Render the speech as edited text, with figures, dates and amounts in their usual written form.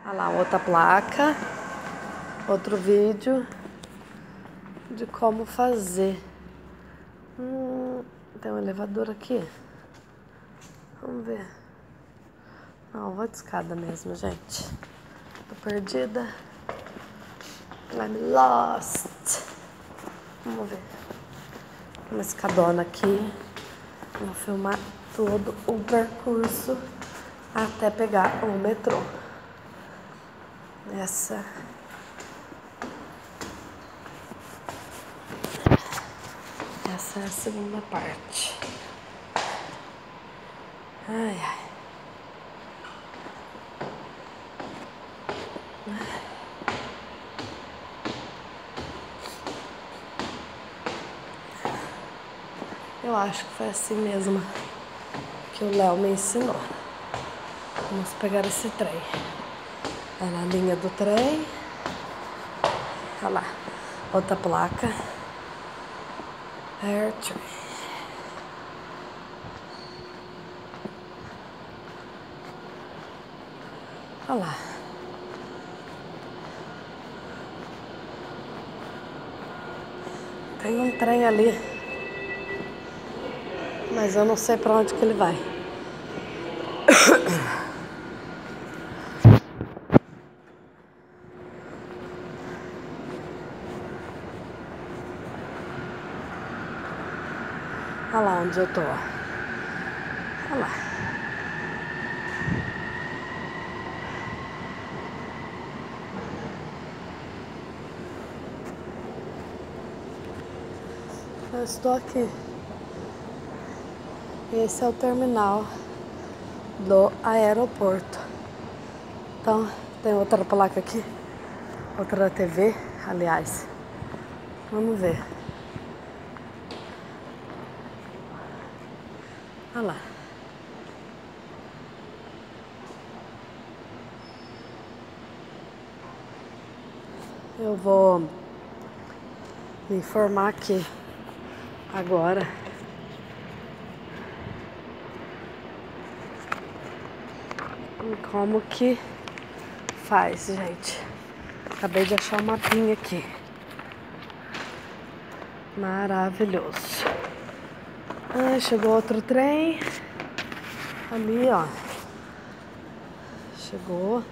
Olha lá, outra placa, outro vídeo de como fazer. Tem um elevador aqui. Vamos ver. Não, vou de escada mesmo, gente. Tô perdida. I'm lost. Vamos ver. Uma escadona aqui. Vou filmar todo o percurso até pegar o metrô. Essa é a segunda parte. Ai, ai. Eu acho que foi assim mesmo que o Léo me ensinou. Vamos pegar esse trem. É na linha do trem. Olha lá, outra placa. Air Train. Olha lá. Tem um trem ali, mas eu não sei para onde que ele vai. Olha lá onde eu tô. Olha lá. Eu estou aqui. Esse é o terminal do aeroporto. Então, tem outra placa aqui. Outra TV, aliás. Vamos ver. Olha lá. Eu vou me informar aqui agora. Como que faz, gente? Acabei de achar um mapinha aqui. Maravilhoso. Chegou outro trem. Ali, ó. Chegou.